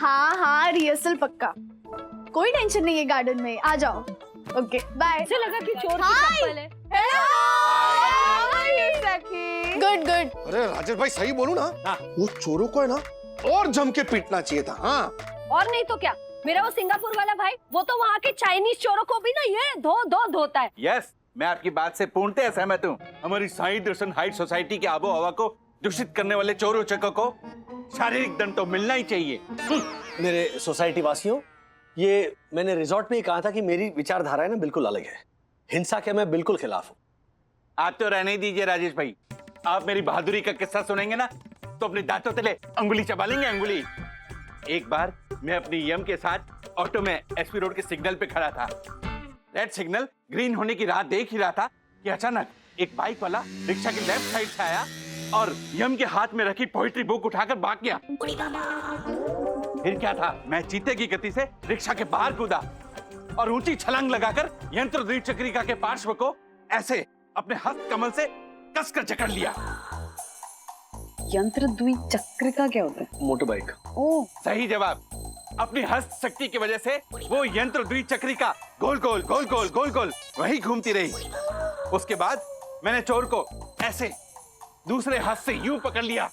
हाँ हाँ रिहर्सल पक्का, कोई टेंशन नहीं है गार्डन में, आ जाओ। Okay bye. ऐसे लगा कि चोर की चप्पल है। Good good. अरे राजेश भाई सही बोलूं ना, वो चोरों को है ना और जम के पीटना चाहिए था। हाँ और नहीं तो क्या, मेरा वो सिंगापुर वाला भाई, वो तो वहाँ के चाइनीज चोरों को भी ना ये धोता है। यस, मैं आपकी बात से पूर्णतः सहमत हूँ। हमारी साई दर्शन हाइट सोसाइटी की आबो हवा को दूषित करने वाले चोरों चकों को शारीरिक दंड तो मिलना ही चाहिए। मेरे सोसाइटी वासियों, ये मैंने रिजॉर्ट में ही कहा था कि मेरी विचारधारा है ना बिल्कुल अलग है। हिंसा के मैं बिल्कुल खिलाफ हूँ। आप तो रहने ही दीजिए राजेश भाई, आप मेरी बहादुरी का किस्सा सुनेंगे ना तो अपने दांतों तले अंगुली चबा लेंगे, अंगुली। एक बार मैं अपनी यम के साथ ऑटो में एसपी रोड के सिग्नल पे खड़ा था। रेड सिग्नल ग्रीन होने की राह देख ही रहा था कि अचानक एक बाइक वाला रिक्शा की लेफ्ट साइड से आया और यम के हाथ में रखी पोइट्री बुक उठाकर भाग गया। फिर क्या था, मैं चीते की गति से रिक्शा के बाहर कूदा और ऊंची छलांग लगाकर यंत्र द्विचक्रिका के पार्श्व को ऐसे अपने हस्त कमल से कसकर जकड़ लिया। यंत्र द्विचक्रिका क्या होता है? Motor bike. ओह सही जवाब। अपनी हस्त शक्ति की वजह से वो यंत्र द्विचक्रिका गोल गोल गोल गोल गोल गोल वही घूमती रही। उसके बाद मैंने चोर को ऐसे दूसरे हाथ से यूं पकड़ लिया,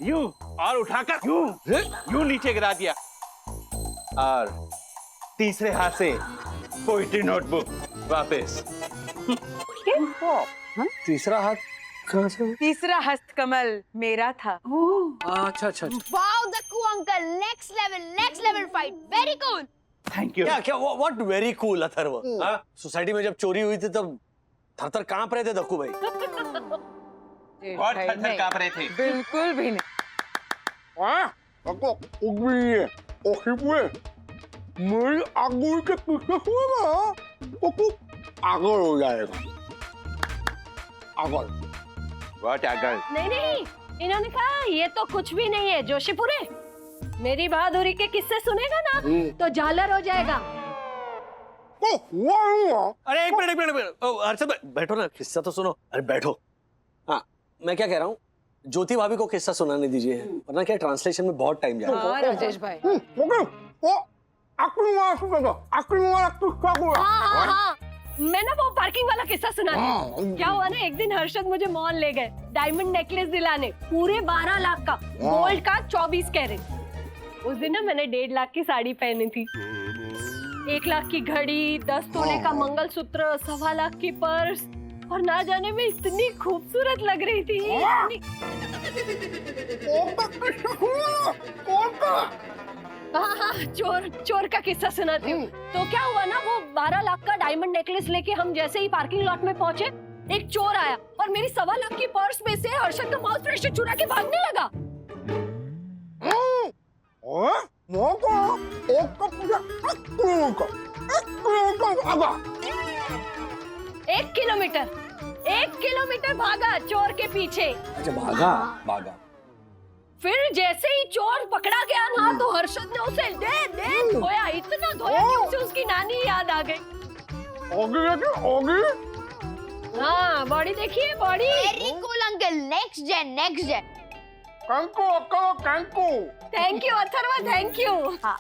यूं और उठाकर यूं नीचे गिरा दिया और तीसरे हाथ से पोइट्री नोटबुक वापस। तीसरा हाथ कहाँ से? तीसरा हस्तकमल मेरा था। अच्छा अच्छा। Wow Dakku uncle, next level fight, very cool. Thank you. क्या क्या what very cool Atharva. Society में जब चोरी हुई थी तब थर-थर कांप रहे थे दक्कू भाई। बहुत थर-थर कांप रहे थे। बिल्कुल भी नहीं। मेरी आंगुल के पीछे हुआ ना वो कुछ आगल हो जाएगा। आगल What आगल? नहीं, इन्होंने कहा ये तो कुछ भी नहीं है जोशीपुरे। मेरी बहादुरी के किस्से सुनेगा ना तो झालर हो जाएगा। अरे एक मिनट हर्षद भाई बैठो ना, किस्सा तो सुनो। अरे बैठो। हाँ मैं क्या कह रहा हूँ, ज्योति भाभी को किस्सा सुनाने दीजिए, वरना क्या ट्रांसलेशन में बहुत टाइम जाएगा। हाँ राजेश भाई। हाँ, मैं ना वो पार्किंग वाला किस्सा सुनाती। क्या हुआ ना, एक दिन हर्षद मुझे मॉल ले गए डायमंड नेकलेस दिलाने, पूरे 12 लाख का, गोल्ड का 24 कैरेट। उस दिन ना मैंने 1.5 लाख की साड़ी पहनी थी, 1 लाख की घड़ी, 10 तोले का मंगलसूत्र, 1.25 लाख की पर्स, और ना जाने में इतनी खूबसूरत लग रही थी। हाँ, चोर का किस्सा सुनाती हूँ। तो क्या हुआ ना, वो 12 लाख का डायमंड नेकलेस लेके हम जैसे ही पार्किंग लॉट में पहुंचे, एक चोर आया और मेरी 1.25 लाख की पर्स में से हर्षद का माउथ फ्रेशनर चुरा के भागने लगा। 1 किलोमीटर भागा चोर के पीछे। अच्छा भागा। फिर जैसे ही चोर पकड़ा गया ना तो हर्षद ने उसे दे धोया, इतना धोया कि उसे उसकी नानी याद आ गई। हाँ बॉडी देखिए, body. Very cool uncle, next gen. Thank you Atharva, thank you. हाँ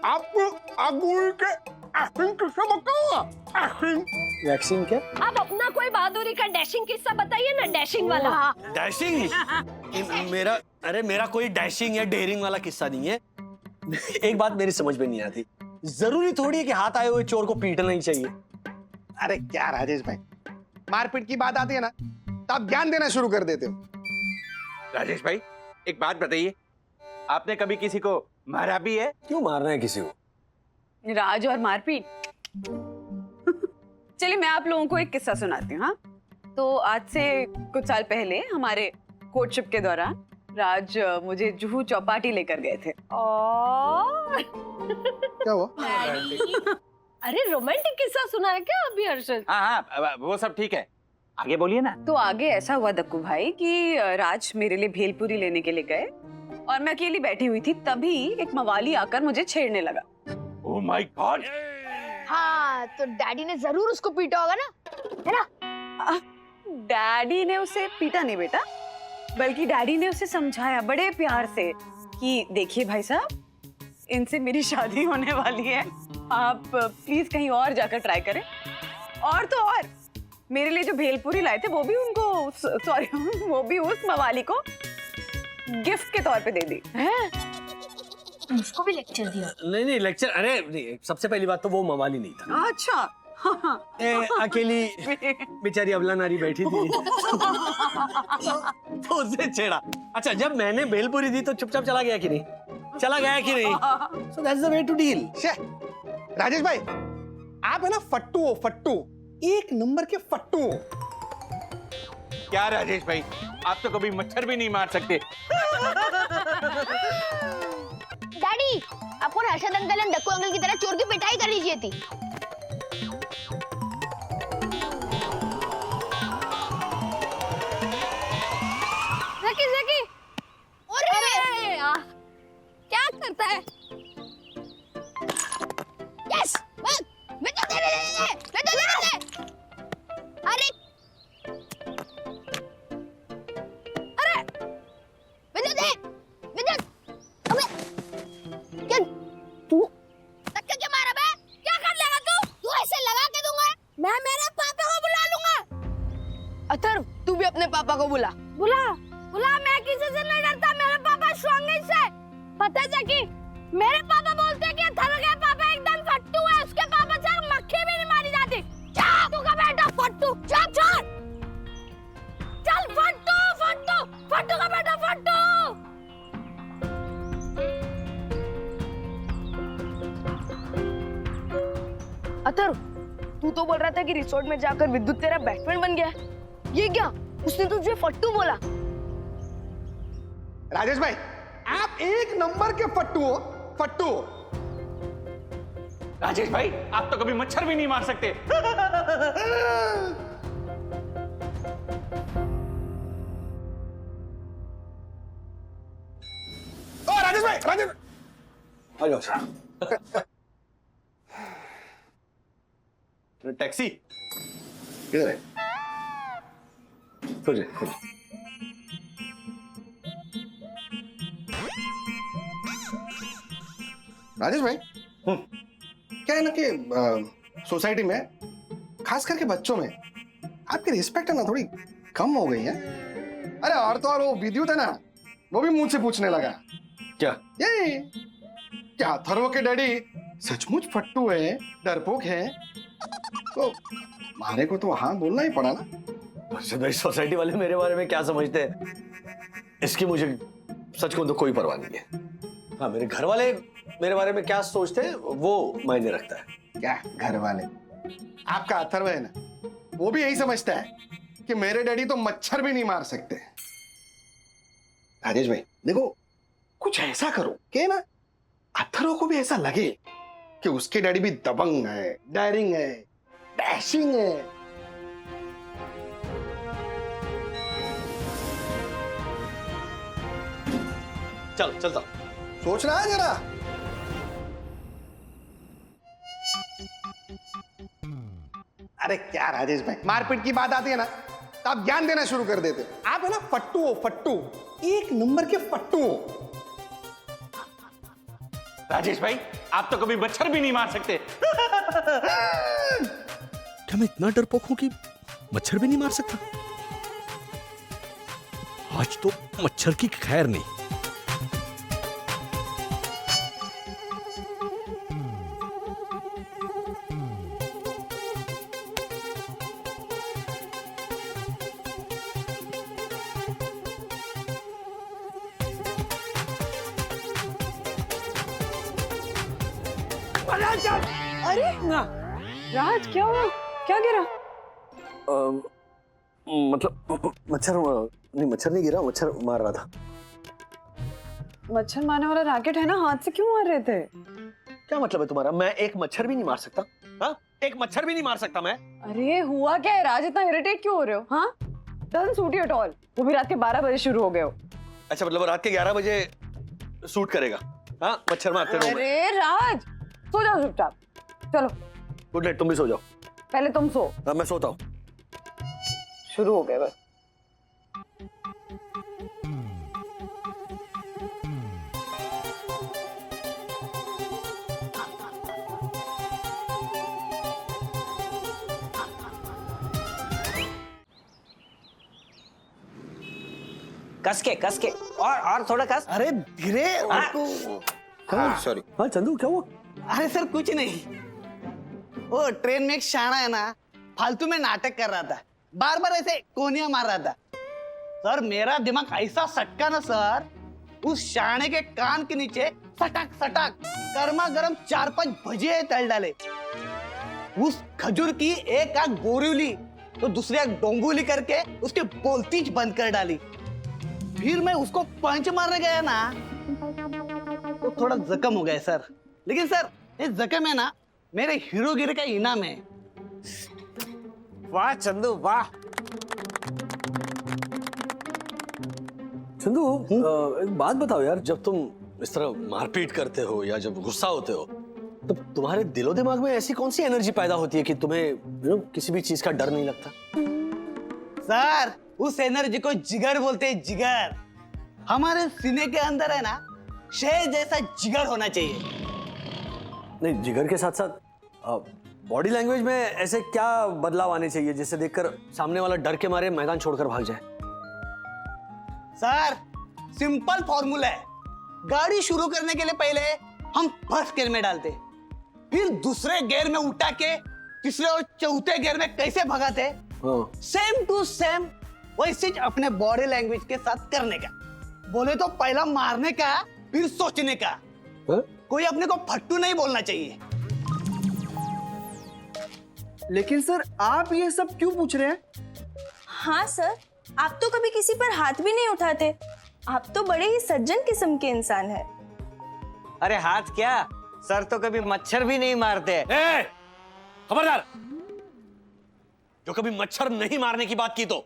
आपको आंगुल के एक्टिंग किससे बताऊंगा? एक्टिंग वैक्सीन क्या? आप अपना कोई बहादुरी का डैशिंग किस्सा बताइए ना, डैशिंग वाला। डैशिंग? मेरा कोई डैशिंग या डेयरिंग वाला किस्सा नहीं है। एक बात मेरी समझ में नहीं आती, जरूरी थोड़ी है कि हाथ आए हुए चोर को पीटना ही चाहिए। अरे क्या राजेश भाई, मारपीट की बात आती है ना तो आप ज्ञान देना शुरू कर देते हो। राजेश भाई एक बात बताइए, आपने कभी किसी को मारा भी है? क्यों मारना है किसी को? राज और मारपीट। चलिए मैं आप लोगों को एक किस्सा सुनाती हूँ। हाँ, तो आज से कुछ साल पहले हमारे कोर्टशिप के दौरान राज मुझे जुहू चौपाटी लेकर गए थे। क्या हुआ? अरे रोमांटिक किस्सा सुना है क्या अभी हर्षद? हाँ वो सब ठीक है, आगे बोलिए ना। तो आगे ऐसा हुआ दक्कू भाई कि राज मेरे लिए भेलपुरी लेने के लिए गए और मैं अकेली बैठी हुई थी, तभी एक मवाली आकर मुझे छेड़ने लगा। Oh my God. हाँ तो डैडी ने जरूर उसको पीटा होगा ना, है ना? डैडी ने उसे पीटा नहीं बेटा, बल्कि डैडी ने उसे समझाया बड़े प्यार से कि देखिए भाई साहब, इनसे मेरी शादी होने वाली है, आप प्लीज कहीं और जाकर ट्राई करें। और तो और मेरे लिए जो भेलपूरी लाए थे वो भी उनको, सॉरी वो भी उस मवाली को गिफ्ट के तौर पे दे दी। उसको भी लेक्चर दिया? नहीं लेक्चर, अरे नहीं, सबसे पहली बात तो वो मवाली नहीं था। अच्छा। अकेली बेचारी अबला नारी बैठी थी तो उसने छेड़ा। अच्छा, जब मैंने भेलपूरी दी तो चुपचाप चला गया कि नहीं? चला गया कि नहीं? So that's the way to deal. Rajesh भाई, आप है ना फट्टू हो, फट्टू, एक नंबर के फट्टू हो। क्या राजेश भाई, आप तो कभी मच्छर भी नहीं मार सकते। डैडी, आपको हर्षद अंकल और डक्कू अंकल की तरह चोर की पिटाई कर लीजिए थी। जकी अरे क्या करता है? यस, मैं तो दे अरे विद्युत अबे क्या तू धक्का क्या मारा बे? क्या कर लेगा तू ऐसे लगा के दूंगा। मैं मेरे पापा को बुला लूंगा। अथर्व, तू भी अपने पापा को बुला। बुला, मैं किसी से नहीं डरता, मेरे पापा स्ट्रॉन्गेस्ट है। पता है जकी, मेरे पापा बोलते हैं कि अथर्व के पापा एकदम फट्टू है, उसके पापा से मक्खी भी नहीं मारी जाती। चुप, तू का बेटा फट्टू, चुप छोड़। चल फट्टू फट्टू फट्टू का बेटा फट्टू। अथर्व, तू तो बोल रहा था कि रिसोर्ट में जाकर विद्युत तेरा बैटमैन बन गया। ये क्या? उसने तुझे फट्टू बोला। राजेश भाई, आप एक नंबर के फट्टू हो, फट्टू। राजेश भाई, आप तो कभी मच्छर भी नहीं मार सकते। ओ राजेश भाई, राजेश आ जाओ। टैक्सी किधर है? खोजे। राजेश भाई, क्या है ना कि सोसाइटी में, खास करके बच्चों में, आपकी रिस्पेक्ट है ना थोड़ी कम हो गई है। अरे और तो और वो विद्युत है ना, वो भी मुझसे पूछने लगा क्या? ये क्या थर्वो के डैडी सचमुच फट्टू है, डरपोक है? तो हमारे को तो हाँ बोलना ही पड़ा ना। भाई, सोसाइटी वाले मेरे बारे में क्या समझते हैं, इसकी मुझे सच को तो कोई परवाह नहीं है। हाँ, मेरे घर वाले मेरे बारे में क्या सोचते हैं वो मायने रखता है। क्या घर वाले? आपका अथर्व है ना, वो भी यही समझता है कि मेरे डैडी तो मच्छर भी नहीं मार सकते। राजेश भाई देखो, कुछ ऐसा करो कि ना अथर्व को भी ऐसा लगे कि उसके डैडी भी दबंग है, डेयरिंग है, डैशिंग है। चल चलता। सोच रहा है जरा। अरे क्या राजेश भाई, मारपीट की बात आती है ना तो आप ज्ञान देना शुरू कर देते। आप है ना फट्टू हो, फट्टू, एक नंबर के फट्टू हो। राजेश भाई, आप तो कभी मच्छर भी नहीं मार सकते। क्या मैं इतना डरपोक हूं कि मच्छर भी नहीं मार सकता? आज तो मच्छर की खैर नहीं। अरे राज, क्या हुआ? क्या गिरा? मतलब मच्छर नहीं गिरा, मच्छर मार रहा था। मच्छर मारने वाला रैकेट है ना, हाथ से क्यों मार रहे थे? क्या मतलब है तुम्हारा? मैं एक मच्छर भी नहीं मार सकता? हाँ, एक मच्छर भी नहीं मार सकता मैं? अरे हुआ क्या है राज, इतना इरिटेट क्यों हो रहे हो? हाँ, doesn't suit you at all. वो भी रात के 12 बजे शुरू हो गए हो। अच्छा, मतलब रात के 11 बजे सूट करेगा? हाँ, मच्छर मारते रहो। अरे राज, सो जाओ चुपचाप। चलो गुड नाइट, तुम भी सो जाओ। पहले तुम सो। हाँ, मैं सोता हूँ। शुरू हो गए बस। कस के और थोड़ा कस। अरे धीरे। सॉरी। हाँ चंदू क्या हुआ? अरे सर कुछ नहीं, वो ट्रेन में एक शाना है ना, फालतू में नाटक कर रहा था, बार बार ऐसे कोनिया मार रहा था। सर मेरा दिमाग ऐसा सटका ना सर, उस शाने के कान के नीचे सटक सटक गर्मा गर्म 4-5 भजिए तल डाले। उस खजूर की एक आंख गोरीली तो दूसरी आंख डोंगुली करके उसके बोलती बंद कर डाली। फिर मैं उसको पंच मारने गया ना तो थोड़ा जख्म हो गया सर, लेकिन सर ये जख्म है ना मेरे हीरोगिरी का इनाम है। वाह चंदू वाह। चंदू एक बात बताओ यार, जब तुम इस तरह मारपीट करते हो या जब गुस्सा होते हो तो तुम्हारे दिलो दिमाग में ऐसी कौन सी एनर्जी पैदा होती है कि तुम्हें किसी भी चीज का डर नहीं लगता? सर उस एनर्जी को जिगर बोलते हैं, जिगर। हमारे सीने के अंदर है ना शेर जैसा जिगर होना चाहिए। नहीं, जिगर के साथ साथ बॉडी लैंग्वेज में ऐसे क्या बदलाव आने चाहिए जिससे देखकर सामने वाला डर के मारे मैदान छोड़कर भाग जाए? सर सिंपल फॉर्मूला है, गाड़ी शुरू करने के लिए पहले हम फर्स्ट गियर में डालते, फिर दूसरे गियर में उठा के तीसरे और चौथे गियर में कैसे भगाते, सेम टू सेम वैसे अपने बॉडी लैंग्वेज के साथ करने का। बोले तो पहला मारने का फिर सोचने का। कोई अपने को फट्टू नहीं बोलना चाहिए। लेकिन सर आप ये सब क्यों पूछ रहे हैं? हाँ सर, आप तो कभी किसी पर हाथ भी नहीं उठाते। आप तो बड़े ही सज्जन किस्म के इंसान हैं। अरे हाथ क्या, सर तो कभी मच्छर भी नहीं मारते। खबरदार, जो कभी मच्छर नहीं मारने की बात की तो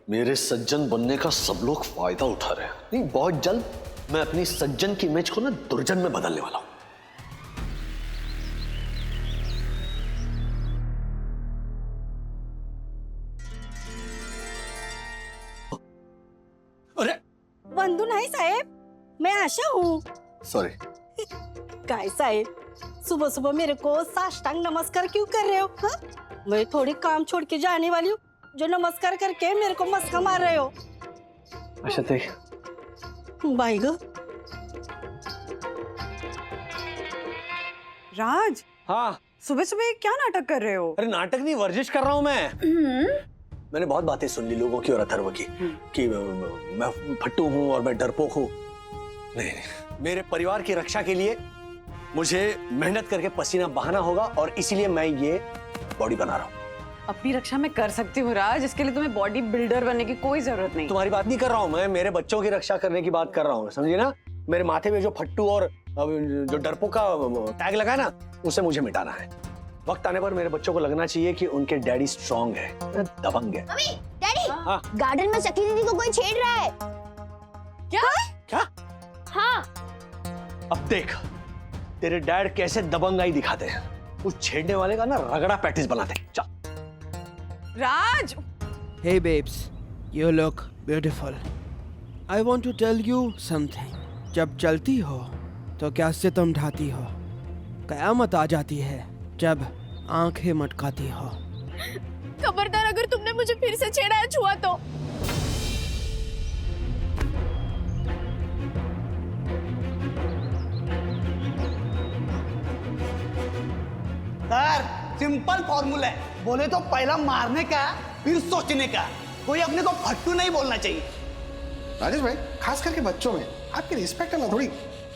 मेरे सज्जन बनने का सब लोग फायदा उठा रहे हैं। नहीं, बहुत जल्द मैं अपनी सज्जन की इमेज को ना दुर्जन में बदलने वाला हूं। अरे वंदू नाही साहेब, मैं आशा हूँ। सॉरी। काय साहेब, सुबह सुबह मेरे को साष्टांग नमस्कार क्यों कर रहे हो? हाँ? मैं थोड़ी काम छोड़ के जाने वाली हूँ जो नमस्कार करके मेरे को मस्का मार रहे हो। अच्छा देख बाई गो। राज, हाँ सुबह सुबह क्या नाटक कर रहे हो? अरे नाटक नहीं, वर्जिश कर रहा हूं मैं। मैंने बहुत बातें सुन ली लोगों की और अथर्व की कि मैं फट्टू हूं और मैं डरपोक हूं। नहीं, मेरे परिवार की रक्षा के लिए मुझे मेहनत करके पसीना बहाना होगा और इसीलिए मैं ये बॉडी बना रहा हूं। अपनी रक्षा मैं कर सकती हूँ राज, इसके लिए तुम्हें बॉडी बिल्डर बनने की कोई जरूरत नहीं। तुम्हारी बात नहीं कर रहा हूं मैं, मेरे बच्चों की रक्षा करने की बात कर रहा हूं, समझिए ना। मेरे माथे में जो फट्टू और जो डरपोक का टैग लगा है ना, उसे मुझे मिटाना है। वक्त आने पर मेरे बच्चों को लगना चाहिए कि उनके डैडी स्ट्रांग है, दबंग है। मम्मी, डैडी, हाँ। गार्डन में चकी दीदी को कोई छेड़ रहा है। क्या? हाँ। अब देख तेरे डैड कैसे दबंगाई दिखाते हैं। उस छेड़ने वाले का ना रगड़ा प्रैक्टिस बनाते हैं। चल। राज, Hey babes, you look beautiful. I want to tell you something. जब चलती हो तो क्या सितम ढाती हो, कयामत आ जाती है जब आंखें मटकाती हो। खबरदार अगर तुमने मुझे फिर से छेड़ा या छुआ तो। सर सिंपल फॉर्मूला है, बोले तो पहला मारने का फिर सोचने का। कोई अपने को फट्टू नहीं बोलना चाहिए। राजेश भाई, खास करके बच्चों में आपकी रिस्पेक्ट है ना थोड़ी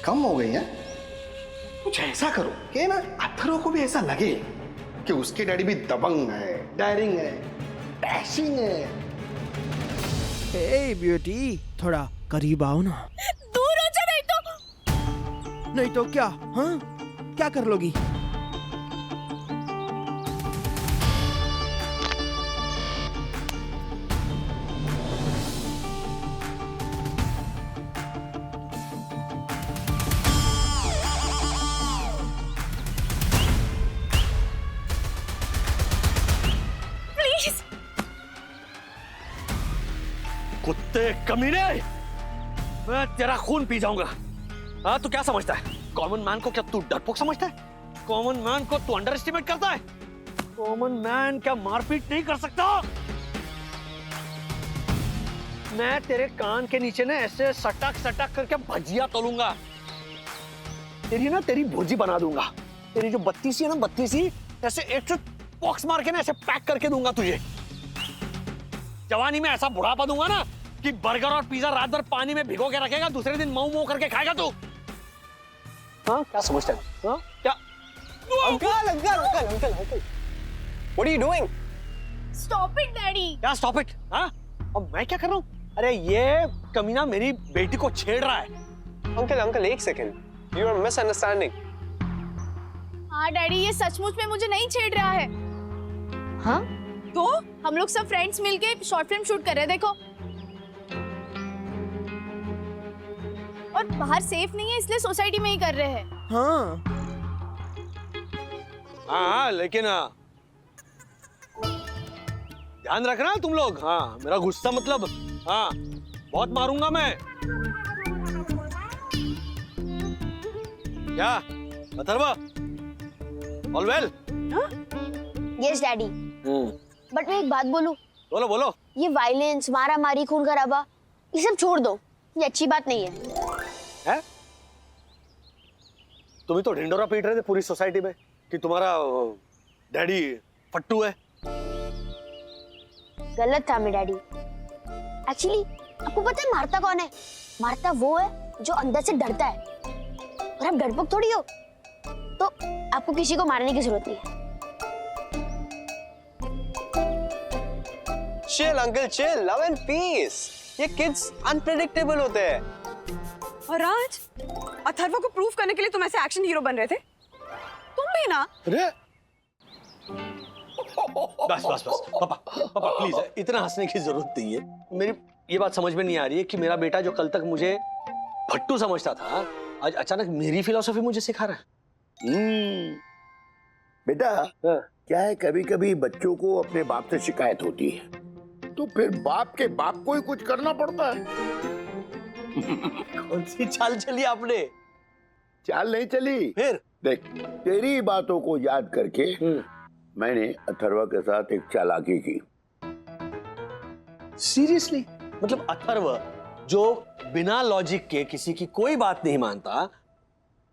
कम हो गई है। कुछ ऐसा करो कि ना अथर्व को भी ऐसा लगे कि उसके डैडी भी दबंग है, डायरिंग है, डैशिंग है। Hey beauty, थोड़ा करीब आओ ना। दूर हो जा, नहीं तो क्या? हाँ, क्या कर लोगी? कुत्ते कमीने, मैं तेरा खून पी जाऊंगा। हाँ, तू क्या समझता है? कॉमन मैन को क्या तू डरपोक समझता है? कॉमन मैन को तू अंडर एस्टिमेट करता है? कॉमन मैन क्या मारपीट नहीं कर सकता? मैं तेरे कान के नीचे ना ऐसे सटक सटक करके भजिया तोलूंगा। तेरी भुर्जी बना दूंगा। तेरी जो बत्तीसी है ना, बत्तीसी ऐसे एक बॉक्स मार के ना ऐसे पैक करके दूंगा तुझे। जवानी में ऐसा बुढ़ापा दूंगा ना कि बर्गर और पिज्जा रात भर पानी में भिगो के रखेगा, दूसरे दिन मऊ मऊ करके खाएगा तू। हाँ, क्या समझता है? हाँ, क्या? Uncle uncle uncle uncle uncle, what are you doing? Stop it daddy. क्या स्टॉप इट? हाँ, अब मैं क्या कर रहा हूँ? अरे ये कमीना मेरी बेटी को छेड़ रहा है। अंकल अंकल एक सेकंड, यू आर मिसअंडरस्टैंडिंग। हाँ डैडी, ये सचमुच में मुझे नहीं छेड़ रहा है। हाँ तो हम लोग सब फ्रेंड्स मिलके शॉर्ट फिल्म शूट कर रहे हैं, देखो। और बाहर सेफ नहीं है, इसलिए सोसाइटी में ही कर रहे हैं। हाँ हाँ, लेकिन ध्यान रखना तुम लोग। हाँ, मेरा गुस्सा मतलब, हाँ बहुत मारूंगा मैं। क्या Atharva, all well? Yes daddy. But मैं एक बात बोलूं, बोलो बोलो। ये वायलेंस, मारा मारी, खून खराबा, ये सब छोड़ दो, ये अच्छी बात नहीं है। तुम ही तो ढिंडोरा पीट रहे थे पूरी सोसाइटी में कि तुम्हारा डैडी फट्टू है। गलत था मेरा डैडी। एक्चुअली आपको पता है मारता कौन है? मारता वो है जो अंदर से डरता है, और आप डरपोक थोड़ी हो, तो आपको किसी को मारने की जरूरत नहीं है। Chill uncle chill, love and peace. ये किड्स अनप्रेडिक्टेबल होते हैं। और आज अथर्व को प्रूफ करने के लिए तुम ऐसे एक्शन हीरो बन रहे थे? तुम भी ना। अरे बस बस बस पापा पापा प्लीज, इतना हंसने की जरूरत नहीं है। मेरी ये बात समझ में नहीं आ रही है कि मेरा बेटा जो कल तक मुझे फट्टू समझता था, आज अचानक मेरी फिलॉसफी मुझे सिखा रहा है। बेटा, क्या है, कभी कभी बच्चों को अपने बाप से शिकायत होती है, तो फिर बाप के बाप को ही कुछ करना पड़ता है। कौन सी चाल चली आपने? चाल नहीं चली। फिर देख, तेरी बातों को याद करके मैंने अथर्व के साथ एक चालाकी की। सीरियसली? मतलब अथर्व जो बिना लॉजिक के किसी की कोई बात नहीं मानता,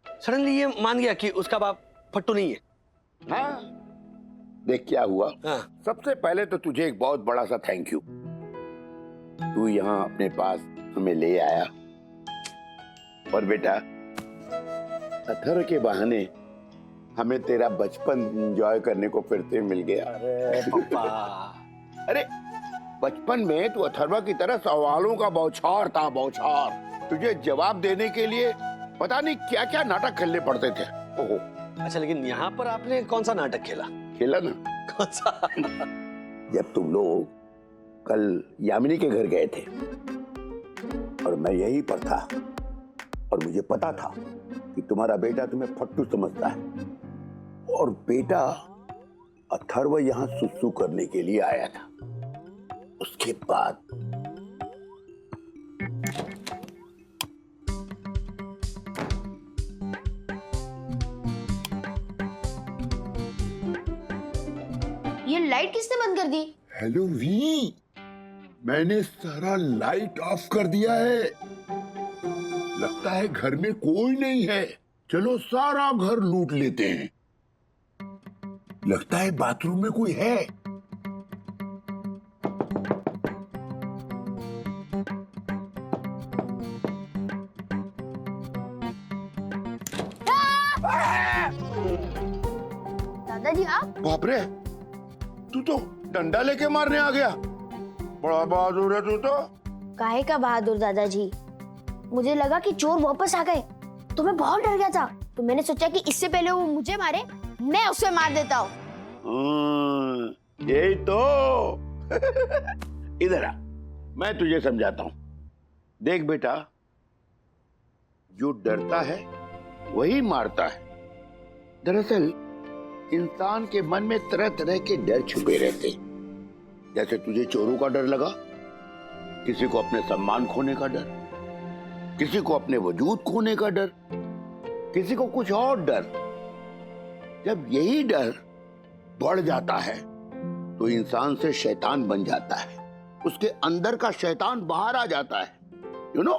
सडनली ये मान गया कि उसका बाप फट्टू नहीं है? हाँ, देख क्या हुआ। हाँ। सबसे पहले तो तुझे एक बहुत बड़ा सा थैंक यू। तू यहाँ अपने पास हमें ले आया, और बेटा अथर्व के बहाने हमें तेरा बचपन एंजॉय करने को फिर से मिल गया। अरे पापा। अरे बचपन में तू अथर्व की तरह सवालों का बौछार था, बौछार। तुझे जवाब देने के लिए पता नहीं क्या क्या नाटक खेलने पड़ते थे। ओहो। अच्छा, लेकिन यहाँ पर आपने कौन सा नाटक खेला? खेला ना। कौन सा? जब तुम लोग कल यामिनी के घर गए थे और मैं यहीं पर था, और मुझे पता था कि तुम्हारा बेटा तुम्हें फट्टू समझता है, और बेटा अथर्व यहाँ सुसु करने के लिए आया था। उसके बाद ये लाइट किसने बंद कर दी? हेलो वी, मैंने सारा लाइट ऑफ कर दिया है। लगता है घर में कोई नहीं है। चलो सारा घर लूट लेते हैं। लगता है बाथरूम में कोई है। दादाजी आप? बाप रे, तू तो डंडा लेके मारने आ गया। बड़ा बहादुर है तू तो। काहे का बहादुर दादाजी? मुझे लगा कि चोर वापस आ गए, तो मैं बहुत डर गया था। तो मैंने सोचा कि इससे पहले वो मुझे मारे, मैं उसे मार देता हूँ। यही तो। इधर आ, मैं तुझे समझाता हूँ। देख बेटा, जो डरता है वही मारता है। दरअसल इंसान के मन में तरह तरह के डर छुपे रहते। जैसे तुझे चोरों का डर लगा, किसी को अपने सम्मान खोने का डर, किसी को अपने वजूद खोने का डर, किसी को कुछ और डर। जब यही डर बढ़ जाता है तो इंसान से शैतान बन जाता है। उसके अंदर का शैतान बाहर आ जाता है, यू नो,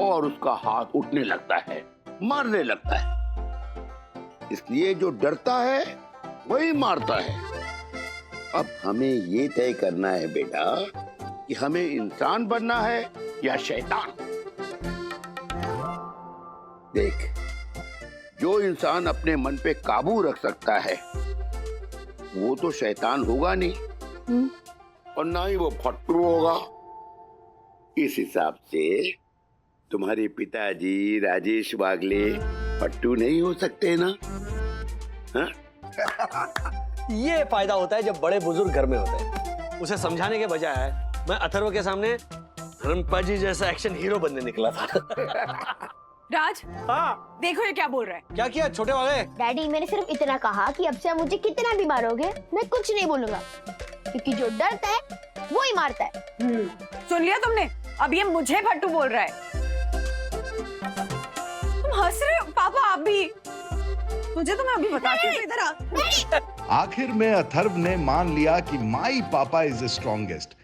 और उसका हाथ उठने लगता है, मारने लगता है। इसलिए जो डरता है वही मारता है। अब हमें ये तय करना है बेटा कि हमें इंसान बनना है या शैतान। देख, जो इंसान अपने मन पे काबू रख सकता है वो तो शैतान होगा नहीं, और ना ही वो फट्टू होगा। इस हिसाब से तुम्हारे पिताजी राजेश वागले फट्टू नहीं हो सकते ना? हाँ? ये फायदा होता है जब बड़े बुजुर्ग घर में होते हैं। उसे समझाने के बजाय मैं अथर्व के सामने धर्मपा जी जैसा एक्शन हीरो बनने निकला था। राज, हाँ, देखो ये क्या बोल रहा है। क्या किया छोटे वाले? डैडी मैंने सिर्फ इतना कहा कि अब से आप मुझे कितना भी मारोगे मैं कुछ नहीं बोलूंगा, क्योंकि जो डरता है वो ही मारता है। सुन लिया तुमने? अब ये मुझे फट्टू बोल रहा है। तुम हंस रहे हो पापा? आप भी? मुझे तो मैं अभी बताती हूँ, इधर आ। आखिर में अथर्व ने मान लिया कि माई पापा इज द स्ट्रॉन्गेस्ट